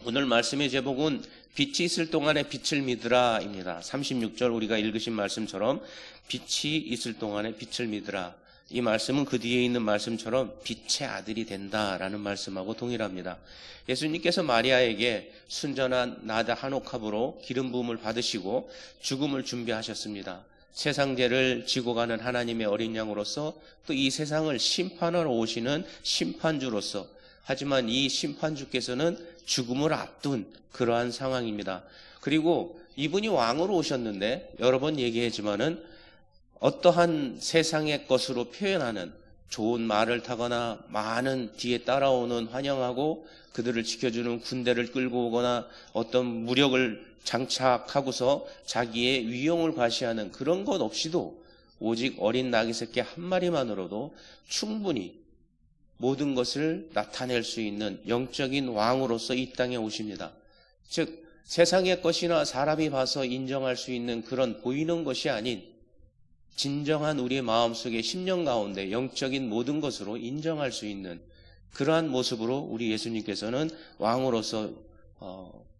오늘 말씀의 제목은 빛이 있을 동안에 빛을 믿으라입니다. 36절 우리가 읽으신 말씀처럼 빛이 있을 동안에 빛을 믿으라. 이 말씀은 그 뒤에 있는 말씀처럼 빛의 아들이 된다라는 말씀하고 동일합니다. 예수님께서 마리아에게 순전한 나다 한 옥합으로 기름 부음을 받으시고 죽음을 준비하셨습니다. 세상 죄를 지고 가는 하나님의 어린 양으로서 또 이 세상을 심판하러 오시는 심판주로서, 하지만 이 심판주께서는 죽음을 앞둔 그러한 상황입니다. 그리고 이분이 왕으로 오셨는데 여러 번 얘기했지만은 어떠한 세상의 것으로 표현하는 좋은 말을 타거나 많은 뒤에 따라오는 환영하고 그들을 지켜주는 군대를 끌고 오거나 어떤 무력을 장착하고서 자기의 위용을 과시하는 그런 것 없이도 오직 어린 나귀 새끼 한 마리만으로도 충분히 모든 것을 나타낼 수 있는 영적인 왕으로서 이 땅에 오십니다. 즉 세상의 것이나 사람이 봐서 인정할 수 있는 그런 보이는 것이 아닌 진정한 우리의 마음속의 심령 가운데 영적인 모든 것으로 인정할 수 있는 그러한 모습으로 우리 예수님께서는 왕으로서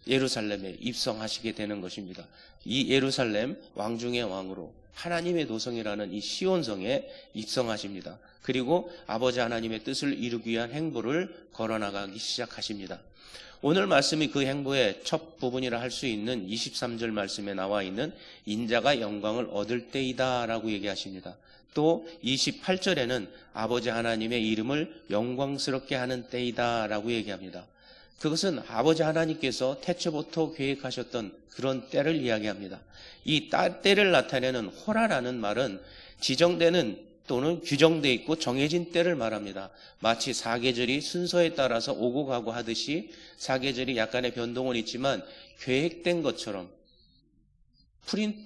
예루살렘에 입성하시게 되는 것입니다. 이 예루살렘 왕중의 왕으로 하나님의 도성이라는 이 시온성에 입성하십니다. 그리고 아버지 하나님의 뜻을 이루기 위한 행보를 걸어나가기 시작하십니다. 오늘 말씀이 그 행보의 첫 부분이라 할 수 있는 23절 말씀에 나와 있는 인자가 영광을 얻을 때이다 라고 얘기하십니다. 또 28절에는 아버지 하나님의 이름을 영광스럽게 하는 때이다 라고 얘기합니다. 그것은 아버지 하나님께서 태초부터 계획하셨던 그런 때를 이야기합니다. 이 때를 나타내는 호라라는 말은 지정되는 또는 규정되어 있고 정해진 때를 말합니다. 마치 사계절이 순서에 따라서 오고 가고 하듯이 사계절이 약간의 변동은 있지만 계획된 것처럼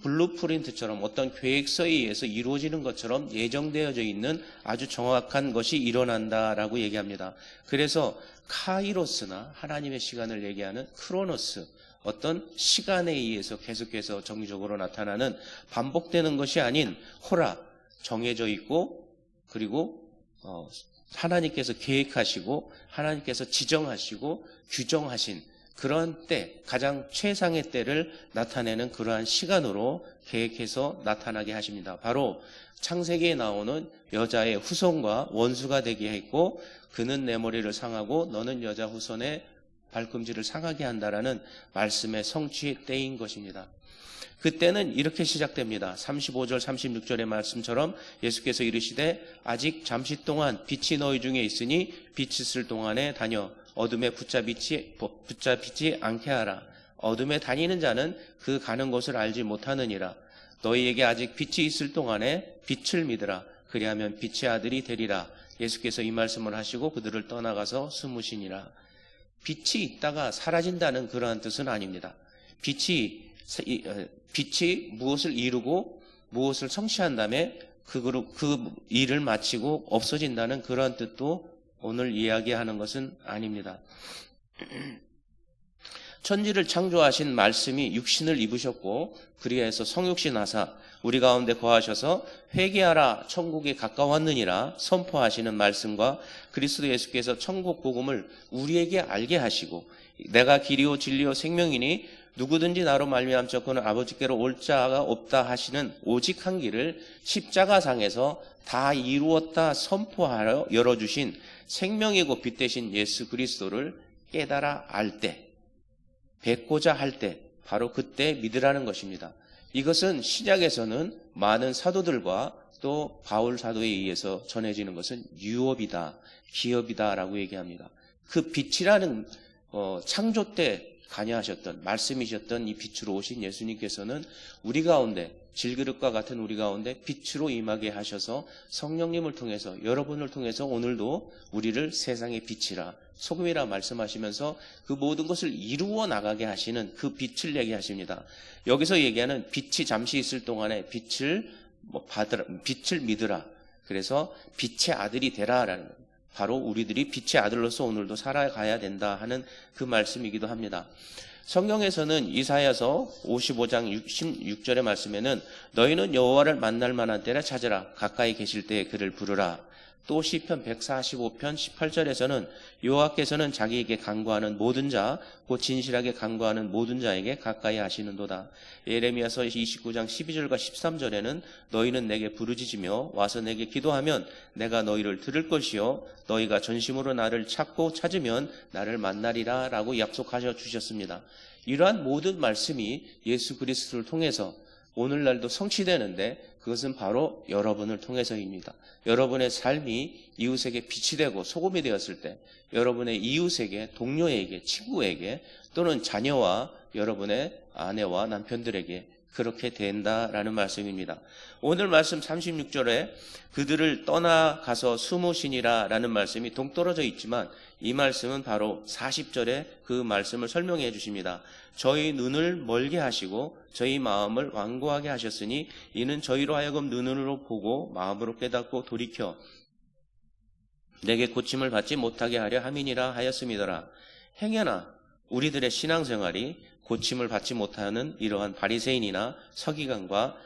블루프린트처럼 어떤 계획서에 의해서 이루어지는 것처럼 예정되어져 있는 아주 정확한 것이 일어난다라고 얘기합니다. 그래서 카이로스나 하나님의 시간을 얘기하는 크로노스, 어떤 시간에 의해서 계속해서 정기적으로 나타나는 반복되는 것이 아닌 호라, 정해져 있고 그리고 하나님께서 계획하시고 하나님께서 지정하시고 규정하신 그러한 때, 가장 최상의 때를 나타내는 그러한 시간으로 계획해서 나타나게 하십니다. 바로 창세기에 나오는 여자의 후손과 원수가 되게 했고 그는 내 머리를 상하고 너는 여자 후손의 발꿈치를 상하게 한다라는 말씀의 성취의 때인 것입니다. 그때는 이렇게 시작됩니다. 35절 36절의 말씀처럼 예수께서 이르시되 아직 잠시 동안 빛이 너희 중에 있으니 빛이 있을 동안에 다녀 어둠에 붙잡히지 않게 하라. 어둠에 다니는 자는 그 가는 곳을 알지 못하느니라. 너희에게 아직 빛이 있을 동안에 빛을 믿으라. 그리하면 빛의 아들이 되리라. 예수께서 이 말씀을 하시고 그들을 떠나가서 숨으시니라. 빛이 있다가 사라진다는 그러한 뜻은 아닙니다. 빛이 무엇을 이루고 무엇을 성취한 다음에 그 일을 마치고 없어진다는 그러한 뜻도 오늘 이야기하는 것은 아닙니다. 천지를 창조하신 말씀이 육신을 입으셨고 그리하여서 성육신 하사 우리 가운데 거하셔서 회개하라 천국에 가까웠느니라 선포하시는 말씀과 그리스도 예수께서 천국 복음을 우리에게 알게 하시고 내가 길이요 진리요 생명이니 누구든지 나로 말미암자고는 아버지께로 올 자가 없다 하시는 오직 한 길을 십자가상에서 다 이루었다 선포하여 열어주신 생명이고 빛 되신 예수 그리스도를 깨달아 알 때, 뵙고자 할 때, 바로 그때 믿으라는 것입니다. 이것은 신약에서는 많은 사도들과 또 바울 사도에 의해서 전해지는 것은 유업이다, 기업이다라고 얘기합니다. 그 빛이라는 창조 때 관여하셨던 말씀이셨던 이 빛으로 오신 예수님께서는 우리 가운데 질그릇과 같은 우리 가운데 빛으로 임하게 하셔서 성령님을 통해서 여러분을 통해서 오늘도 우리를 세상의 빛이라 소금이라 말씀하시면서 그 모든 것을 이루어 나가게 하시는 그 빛을 얘기하십니다. 여기서 얘기하는 빛이 잠시 있을 동안에 빛을 믿으라. 그래서 빛의 아들이 되라라는 바로 우리들이 빛의 아들로서 오늘도 살아가야 된다 하는 그 말씀이기도 합니다. 성경에서는 이사야서 55장 16절의 말씀에는 너희는 여호와를 만날 만한 때를 찾으라. 가까이 계실 때에 그를 부르라. 또 시편 145편 18절에서는 여호와께서는 자기에게 간구하는 모든 자, 곧 진실하게 간구하는 모든 자에게 가까이 하시는도다. 예레미야서 29장 12절과 13절에는 너희는 내게 부르짖으며 와서 내게 기도하면 내가 너희를 들을 것이요 너희가 전심으로 나를 찾고 찾으면 나를 만나리라 라고 약속하셔 주셨습니다. 이러한 모든 말씀이 예수 그리스도를 통해서 오늘날도 성취되는데 그것은 바로 여러분을 통해서입니다. 여러분의 삶이 이웃에게 빛이 되고 소금이 되었을 때 여러분의 이웃에게, 동료에게, 친구에게 또는 자녀와 여러분의 아내와 남편들에게 그렇게 된다라는 말씀입니다. 오늘 말씀 36절에 그들을 떠나가서 숨으시니라 라는 말씀이 동떨어져 있지만 이 말씀은 바로 40절에 그 말씀을 설명해 주십니다. 저희 눈을 멀게 하시고 저희 마음을 완고하게 하셨으니 이는 저희로 하여금 눈으로 보고 마음으로 깨닫고 돌이켜 내게 고침을 받지 못하게 하려 함이니라 하였음이더라. 행여나 우리들의 신앙생활이 고침을 받지 못하는 이러한 바리새인이나 서기관과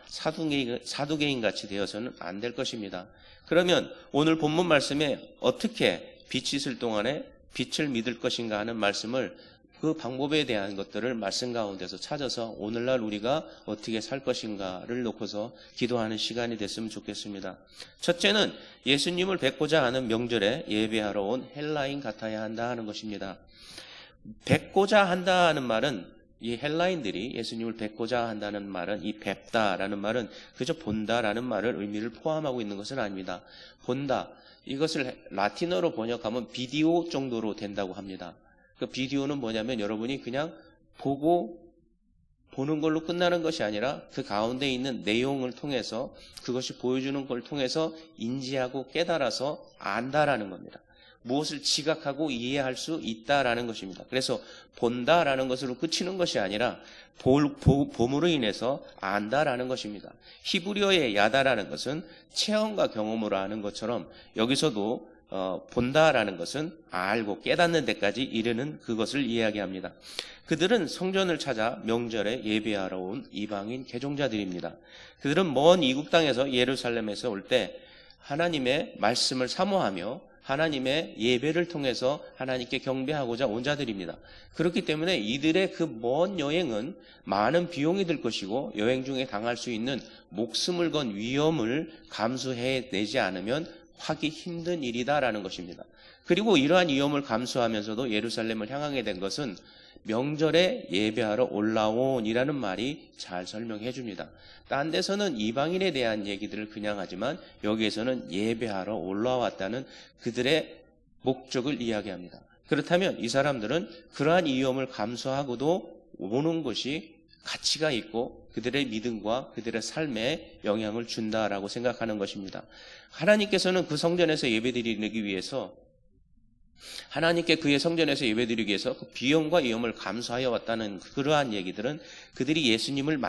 사두개인 같이 되어서는 안 될 것입니다. 그러면 오늘 본문 말씀에 어떻게 빛이 있을 동안에 빛을 믿을 것인가 하는 말씀을 그 방법에 대한 것들을 말씀 가운데서 찾아서 오늘날 우리가 어떻게 살 것인가를 놓고서 기도하는 시간이 됐으면 좋겠습니다. 첫째는 예수님을 뵙고자 하는 명절에 예배하러 온 헬라인 같아야 한다 하는 것입니다. 뵙고자 한다 하는 말은 이 헬라인들이 예수님을 뵙고자 한다는 말은 이 뵙다라는 말은 그저 본다라는 말을 의미를 포함하고 있는 것은 아닙니다. 본다, 이것을 라틴어로 번역하면 비디오 정도로 된다고 합니다. 그 비디오는 뭐냐면 여러분이 그냥 보는 걸로 끝나는 것이 아니라 그 가운데 있는 내용을 통해서 그것이 보여주는 걸 통해서 인지하고 깨달아서 안다라는 겁니다. 무엇을 지각하고 이해할 수 있다라는 것입니다. 그래서 본다라는 것으로 그치는 것이 아니라 봄으로 인해서 안다라는 것입니다. 히브리어의 야다라는 것은 체험과 경험으로 하는 것처럼 여기서도 본다라는 것은 알고 깨닫는 데까지 이르는 그것을 이야기합니다. 그들은 성전을 찾아 명절에 예배하러 온 이방인 개종자들입니다. 그들은 먼 이국 땅에서 예루살렘에서 올 때 하나님의 말씀을 사모하며 하나님의 예배를 통해서 하나님께 경배하고자 온 자들입니다. 그렇기 때문에 이들의 그 먼 여행은 많은 비용이 들 것이고 여행 중에 당할 수 있는 목숨을 건 위험을 감수해내지 않으면 하기 힘든 일이다라는 것입니다. 그리고 이러한 위험을 감수하면서도 예루살렘을 향하게 된 것은 명절에 예배하러 올라온이라는 말이 잘 설명해 줍니다. 딴 데서는 이방인에 대한 얘기들을 그냥 하지만 여기에서는 예배하러 올라왔다는 그들의 목적을 이야기합니다. 그렇다면 이 사람들은 그러한 위험을 감수하고도 오는 것이 가치가 있고 그들의 믿음과 그들의 삶에 영향을 준다라고 생각하는 것입니다. 하나님께서는 그 성전에서 예배드리기 위해서 하나님께 그의 성전에서 예배드리기 위해서 그 비용과 위험을 감수하여 왔다는 그러한 얘기들은 그들이 예수님을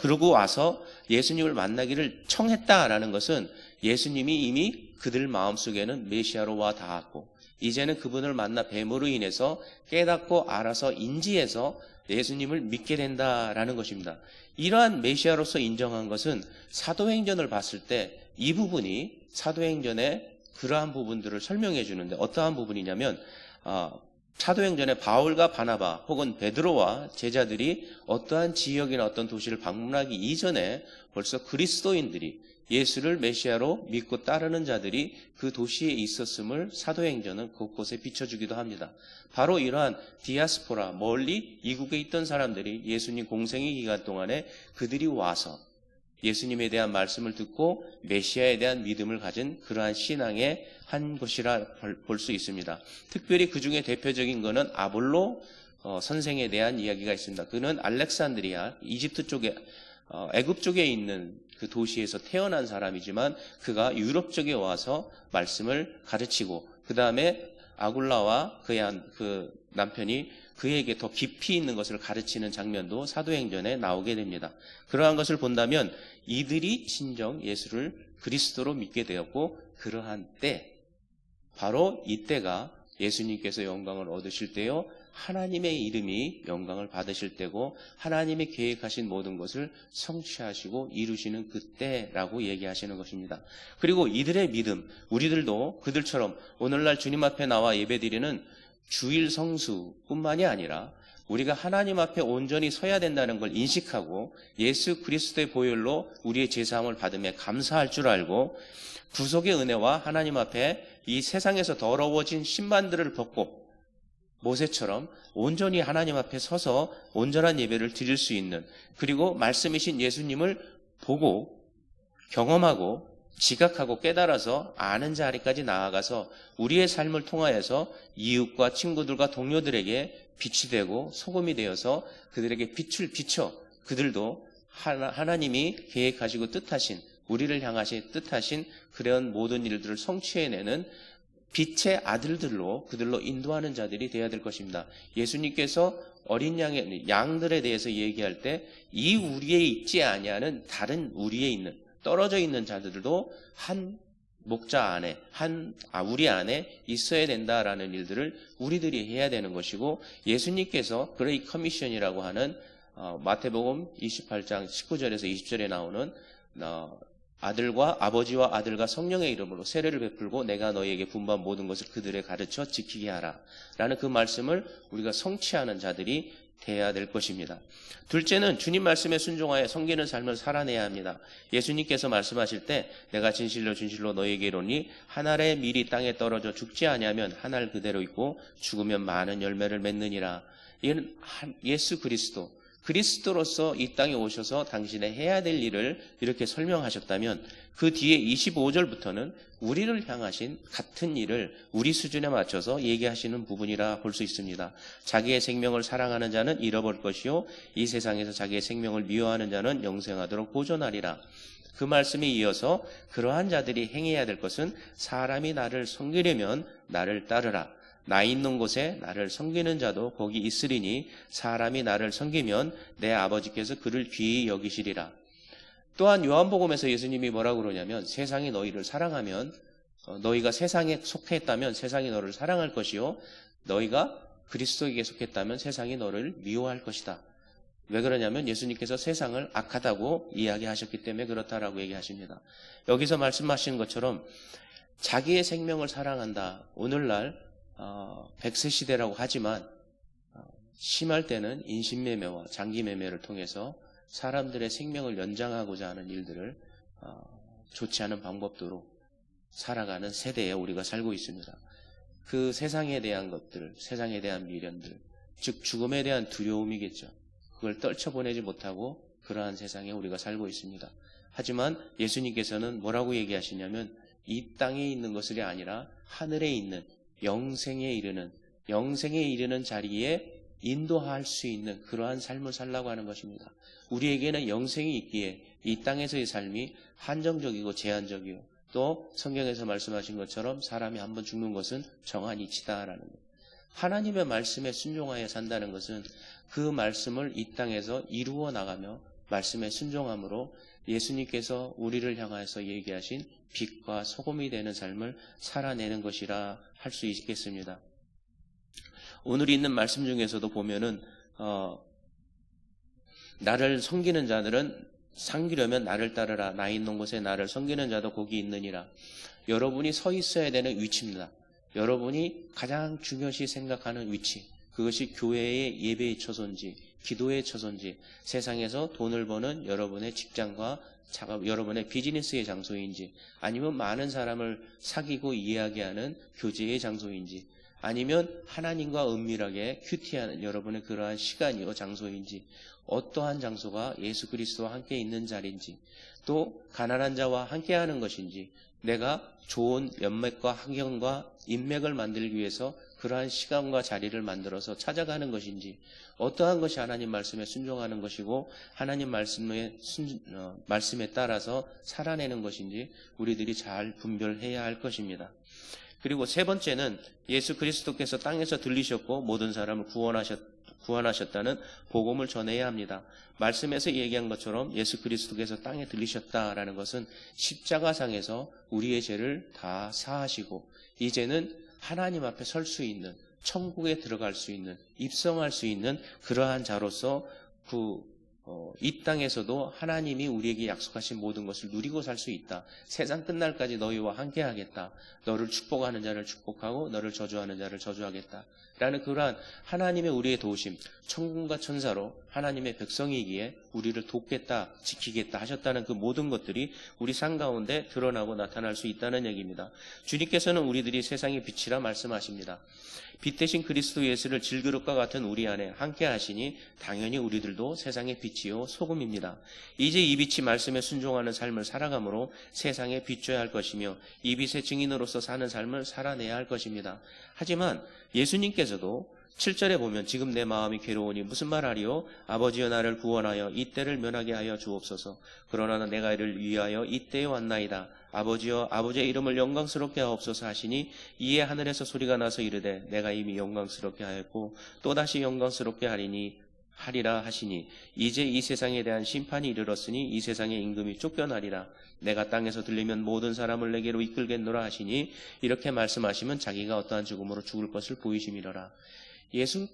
그러고 와서 예수님을 만나기를 청했다라는 것은 예수님이 이미 그들 마음속에는 메시아로 와 닿았고 이제는 그분을 만나 뱀으로 인해서 깨닫고 알아서 인지해서 예수님을 믿게 된다라는 것입니다. 이러한 메시아로서 인정한 것은 사도행전을 봤을 때 이 부분이 사도행전의 그러한 부분들을 설명해 주는데 어떠한 부분이냐면 사도행전에 바울과 바나바 혹은 베드로와 제자들이 어떠한 지역이나 어떤 도시를 방문하기 이전에 벌써 그리스도인들이 예수를 메시아로 믿고 따르는 자들이 그 도시에 있었음을 사도행전은 곳곳에 비춰주기도 합니다. 바로 이러한 디아스포라, 멀리 이국에 있던 사람들이 예수님 공생의 기간 동안에 그들이 와서 예수님에 대한 말씀을 듣고 메시아에 대한 믿음을 가진 그러한 신앙의 한 것이라 볼 수 있습니다. 특별히 그 중에 대표적인 것은 아볼로 선생에 대한 이야기가 있습니다. 그는 알렉산드리아, 이집트 쪽에 애굽 쪽에 있는 그 도시에서 태어난 사람이지만 그가 유럽 쪽에 와서 말씀을 가르치고 그 다음에 아굴라와 그의 그 남편이 그에게 더 깊이 있는 것을 가르치는 장면도 사도행전에 나오게 됩니다. 그러한 것을 본다면 이들이 진정 예수를 그리스도로 믿게 되었고 그러한 때 바로 이때가 예수님께서 영광을 얻으실 때요, 하나님의 이름이 영광을 받으실 때고 하나님이 계획하신 모든 것을 성취하시고 이루시는 그때라고 얘기하시는 것입니다. 그리고 이들의 믿음, 우리들도 그들처럼 오늘날 주님 앞에 나와 예배드리는 주일 성수뿐만이 아니라 우리가 하나님 앞에 온전히 서야 된다는 걸 인식하고 예수 그리스도의 보혈로 우리의 제사함을 받음에 감사할 줄 알고 구속의 은혜와 하나님 앞에 이 세상에서 더러워진 신반들을 벗고 모세처럼 온전히 하나님 앞에 서서 온전한 예배를 드릴 수 있는, 그리고 말씀이신 예수님을 보고 경험하고 지각하고 깨달아서 아는 자리까지 나아가서 우리의 삶을 통하여서 이웃과 친구들과 동료들에게 빛이 되고 소금이 되어서 그들에게 빛을 비춰 그들도 하나님이 계획하시고 뜻하신, 우리를 향하신 뜻하신 그런 모든 일들을 성취해내는 빛의 아들들로 그들로 인도하는 자들이 되어야 될 것입니다. 예수님께서 어린 양들에 대해서 얘기할 때 이 우리에 있지 아니하는 다른 우리에 있는 떨어져 있는 자들도 한 목자 안에 우리 안에 있어야 된다라는 일들을 우리들이 해야 되는 것이고, 예수님께서 그레이 커미션이라고 하는 마태복음 28장 19절에서 20절에 나오는 아버지와 아들과 성령의 이름으로 세례를 베풀고 내가 너희에게 분부한 모든 것을 그들에 가르쳐 지키게 하라 라는 그 말씀을 우리가 성취하는 자들이 돼야 될 것입니다. 둘째는 주님 말씀에 순종하여 섬기는 삶을 살아내야 합니다. 예수님께서 말씀하실 때 내가 진실로 진실로 너희에게 이르노니 한 알의 밀이 땅에 떨어져 죽지 아니하면 한 알 그대로 있고 죽으면 많은 열매를 맺느니라. 이는 예수 그리스도로서 이 땅에 오셔서 당신의 해야 될 일을 이렇게 설명하셨다면 그 뒤에 25절부터는 우리를 향하신 같은 일을 우리 수준에 맞춰서 얘기하시는 부분이라 볼 수 있습니다. 자기의 생명을 사랑하는 자는 잃어버릴 것이요 이 세상에서 자기의 생명을 미워하는 자는 영생하도록 보존하리라. 그 말씀에 이어서 그러한 자들이 행해야 될 것은 사람이 나를 섬기려면 나를 따르라. 나 있는 곳에 나를 섬기는 자도 거기 있으리니 사람이 나를 섬기면 내 아버지께서 그를 귀히 여기시리라. 또한 요한복음에서 예수님이 뭐라고 그러냐면 세상이 너희를 사랑하면 너희가 세상에 속했다면 세상이 너를 사랑할 것이요 너희가 그리스도에게 속했다면 세상이 너를 미워할 것이다. 왜 그러냐면 예수님께서 세상을 악하다고 이야기하셨기 때문에 그렇다라고 얘기하십니다. 여기서 말씀하시는 것처럼 자기의 생명을 사랑한다. 오늘날 100세 시대라고 하지만 심할 때는 인신매매와 장기매매를 통해서 사람들의 생명을 연장하고자 하는 일들을 좋지 않은 방법도로 살아가는 세대에 우리가 살고 있습니다. 그 세상에 대한 것들, 세상에 대한 미련들, 즉 죽음에 대한 두려움이겠죠. 그걸 떨쳐보내지 못하고 그러한 세상에 우리가 살고 있습니다. 하지만 예수님께서는 뭐라고 얘기하시냐면 이 땅에 있는 것이 아니라 하늘에 있는 영생에 이르는 자리에 인도할 수 있는 그러한 삶을 살라고 하는 것입니다. 우리에게는 영생이 있기에 이 땅에서의 삶이 한정적이고 제한적이요. 또 성경에서 말씀하신 것처럼 사람이 한번 죽는 것은 정한 이치다라는 것. 하나님의 말씀에 순종하여 산다는 것은 그 말씀을 이 땅에서 이루어 나가며 말씀에 순종함으로 예수님께서 우리를 향해서 얘기하신 빛과 소금이 되는 삶을 살아내는 것이라 할 수 있겠습니다. 오늘 있는 말씀 중에서도 보면은 나를 섬기는 자들은 섬기려면 나를 따르라. 나 있는 곳에 나를 섬기는 자도 거기 있느니라. 여러분이 서 있어야 되는 위치입니다. 여러분이 가장 중요시 생각하는 위치, 그것이 교회의 예배의 처소인지 기도의 처소인지 세상에서 돈을 버는 여러분의 직장과 여러분의 비즈니스의 장소인지 아니면 많은 사람을 사귀고 이야기하는 교제의 장소인지 아니면 하나님과 은밀하게 큐티하는 여러분의 그러한 시간이요 장소인지 어떠한 장소가 예수 그리스도와 함께 있는 자리인지 또 가난한 자와 함께하는 것인지 내가 좋은 연맥과 환경과 인맥을 만들기 위해서 그러한 시간과 자리를 만들어서 찾아가는 것인지 어떠한 것이 하나님 말씀에 순종하는 것이고 하나님 말씀에 따라서 살아내는 것인지 우리들이 잘 분별해야 할 것입니다. 그리고 세 번째는 예수 그리스도께서 땅에서 들리셨고 모든 사람을 구원하셨다는 복음을 전해야 합니다. 말씀에서 얘기한 것처럼 예수 그리스도께서 땅에 들리셨다라는 것은 십자가상에서 우리의 죄를 다 사하시고 이제는 하나님 앞에 설 수 있는, 천국에 들어갈 수 있는, 입성할 수 있는 그러한 자로서 이 땅에서도 하나님이 우리에게 약속하신 모든 것을 누리고 살 수 있다. 세상 끝날까지 너희와 함께 하겠다. 너를 축복하는 자를 축복하고 너를 저주하는 자를 저주하겠다. 라는 그러한 하나님의 우리의 도우심, 천군과 천사로 하나님의 백성이기에 우리를 돕겠다, 지키겠다 하셨다는 그 모든 것들이 우리 삶 가운데 드러나고 나타날 수 있다는 얘기입니다. 주님께서는 우리들이 세상의 빛이라 말씀하십니다. 빛 대신 그리스도 예수를 질그릇과 같은 우리 안에 함께 하시니 당연히 우리들도 세상의 빛이요 소금입니다. 이제 이 빛이 말씀에 순종하는 삶을 살아감으로 세상에 비춰야 할 것이며 이 빛의 증인으로서 사는 삶을 살아내야 할 것입니다. 하지만 예수님께서도 7절에 보면 지금 내 마음이 괴로우니 무슨 말하리요? 아버지여 나를 구원하여 이때를 면하게 하여 주옵소서. 그러나 내가 이를 위하여 이때에 왔나이다. 아버지여 아버지의 이름을 영광스럽게 하옵소서 하시니 이에 하늘에서 소리가 나서 이르되 내가 이미 영광스럽게 하였고 또다시 영광스럽게 하리라 하시니 이제 이 세상에 대한 심판이 이르렀으니 이 세상의 임금이 쫓겨나리라. 내가 땅에서 들리면 모든 사람을 내게로 이끌겠노라 하시니 이렇게 말씀하시면 자기가 어떠한 죽음으로 죽을 것을 보이심이로라.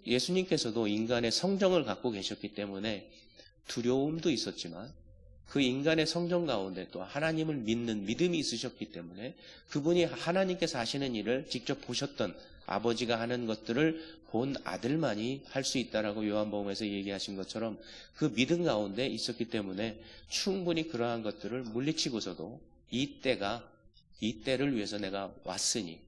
예수님께서도 인간의 성정을 갖고 계셨기 때문에 두려움도 있었지만 그 인간의 성정 가운데 또 하나님을 믿는 믿음이 있으셨기 때문에 그분이 하나님께서 하시는 일을 직접 보셨던 아버지가 하는 것들을 본 아들만이 할 수 있다라고 요한복음에서 얘기하신 것처럼 그 믿음 가운데 있었기 때문에 충분히 그러한 것들을 물리치고서도 이 때를 위해서 내가 왔으니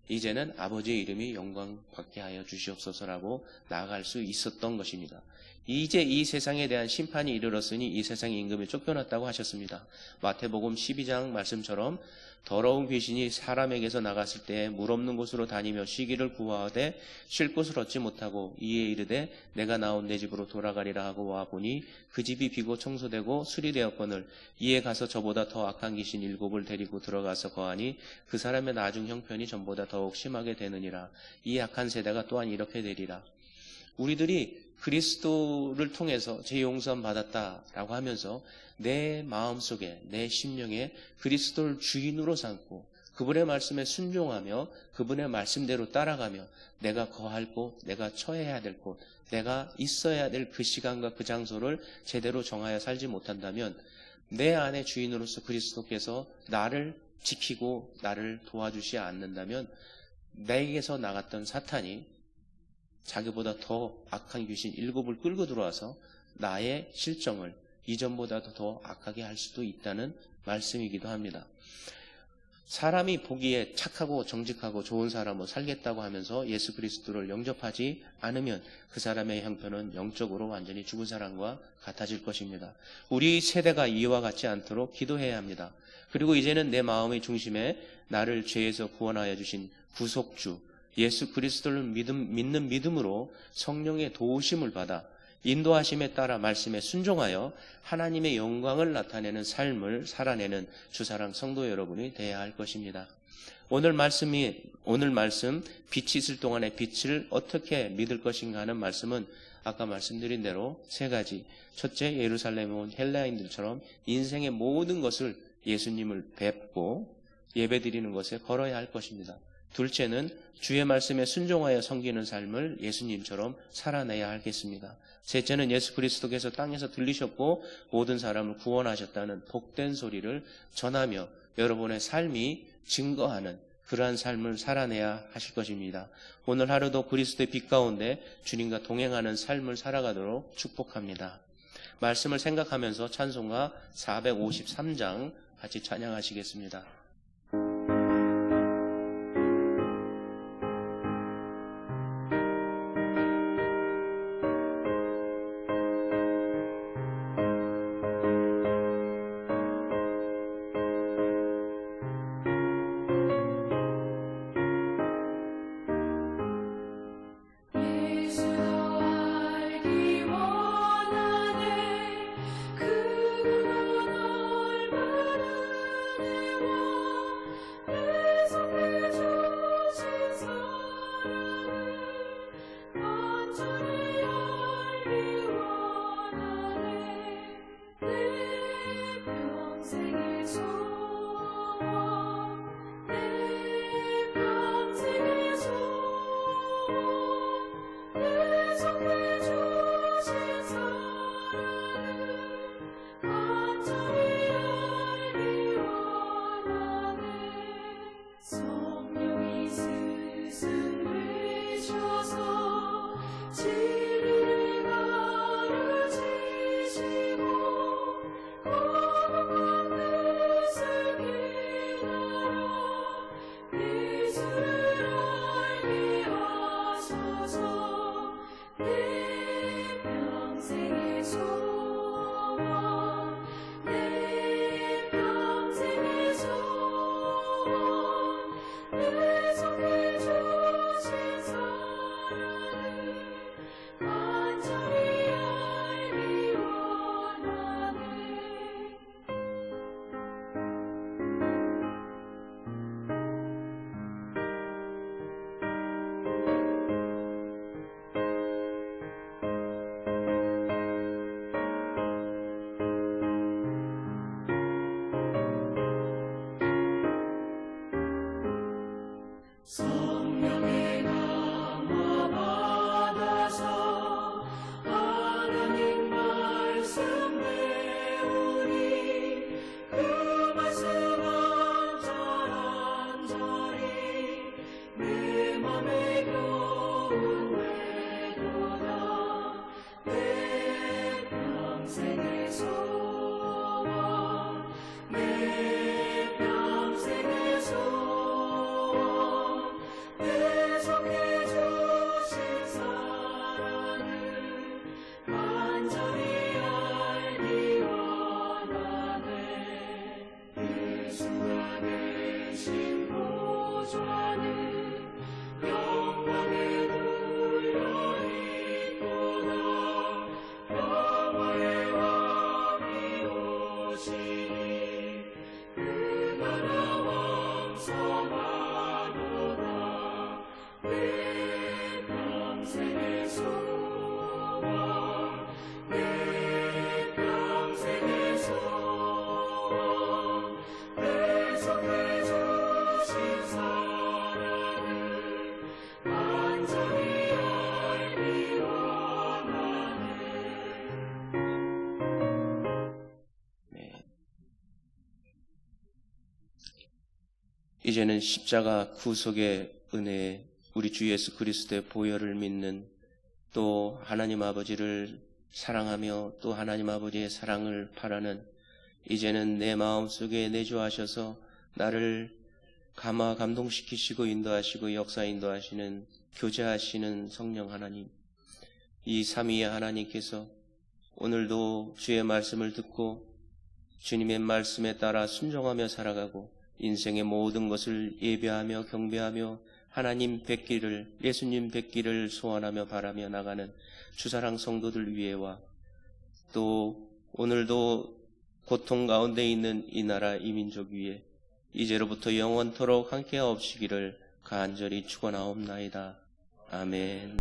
이제는 아버지의 이름이 영광받게 하여 주시옵소서라고 나아갈 수 있었던 것입니다. 이제 이 세상에 대한 심판이 이르렀으니 이 세상의 임금이 쫓겨났다고 하셨습니다. 마태복음 12장 말씀처럼 더러운 귀신이 사람에게서 나갔을 때 물 없는 곳으로 다니며 쉬기를 구하되 쉴 곳을 얻지 못하고 이에 이르되 내가 나온 내 집으로 돌아가리라 하고 와보니 그 집이 비고 청소되고 수리되었거늘 이에 가서 저보다 더 악한 귀신 7을 데리고 들어가서 거하니 그 사람의 나중 형편이 전보다 더욱 심하게 되느니라. 이 악한 세대가 또한 이렇게 되리라. 우리들이 그리스도를 통해서 제 용서함 받았다라고 하면서 내 마음속에 내 심령에 그리스도를 주인으로 삼고 그분의 말씀에 순종하며 그분의 말씀대로 따라가며 내가 거할 곳, 내가 처해야 될 곳, 내가 있어야 될 그 시간과 그 장소를 제대로 정하여 살지 못한다면 내 안에 주인으로서 그리스도께서 나를 지키고 나를 도와주지 않는다면 내게서 나갔던 사탄이 자기보다 더 악한 귀신 7을 끌고 들어와서 나의 실정을 이전보다도 더 악하게 할 수도 있다는 말씀이기도 합니다. 사람이 보기에 착하고 정직하고 좋은 사람으로 살겠다고 하면서 예수 그리스도를 영접하지 않으면 그 사람의 형편은 영적으로 완전히 죽은 사람과 같아질 것입니다. 우리 세대가 이와 같지 않도록 기도해야 합니다. 그리고 이제는 내 마음의 중심에 나를 죄에서 구원하여 주신 구속주 예수 그리스도를 믿는 믿음으로 성령의 도우심을 받아 인도하심에 따라 말씀에 순종하여 하나님의 영광을 나타내는 삶을 살아내는 주사랑 성도 여러분이 되어야 할 것입니다. 오늘 말씀 빛이 있을 동안에 빛을 어떻게 믿을 것인가 하는 말씀은 아까 말씀드린 대로 3가지. 첫째, 예루살렘에 온 헬라인들처럼 인생의 모든 것을 예수님을 뵙고 예배드리는 것에 걸어야 할 것입니다. 둘째는 주의 말씀에 순종하여 섬기는 삶을 예수님처럼 살아내야 하겠습니다. 셋째는 예수 그리스도께서 땅에서 들리셨고 모든 사람을 구원하셨다는 복된 소리를 전하며 여러분의 삶이 증거하는 그러한 삶을 살아내야 하실 것입니다. 오늘 하루도 그리스도의 빛 가운데 주님과 동행하는 삶을 살아가도록 축복합니다. 말씀을 생각하면서 찬송가 453장 같이 찬양하시겠습니다. 그가 널 바라네 이제는 십자가 구속의 은혜, 우리 주 예수 그리스도의 보혈을 믿는, 또 하나님 아버지를 사랑하며 또 하나님 아버지의 사랑을 바라는, 이제는 내 마음속에 내주하셔서 나를 감동시키시고 인도하시고 역사 인도하시는, 교제하시는 성령 하나님, 이 삼위의 하나님께서 오늘도 주의 말씀을 듣고 주님의 말씀에 따라 순종하며 살아가고 인생의 모든 것을 예배하며 경배하며 하나님 뵙기를, 예수님 뵙기를 소원하며 바라며 나가는 주사랑 성도들 위에와, 또 오늘도 고통 가운데 있는 이 나라 이 민족 위에 이제로부터 영원토록 함께 하옵시기를 간절히 축원하옵나이다. 아멘.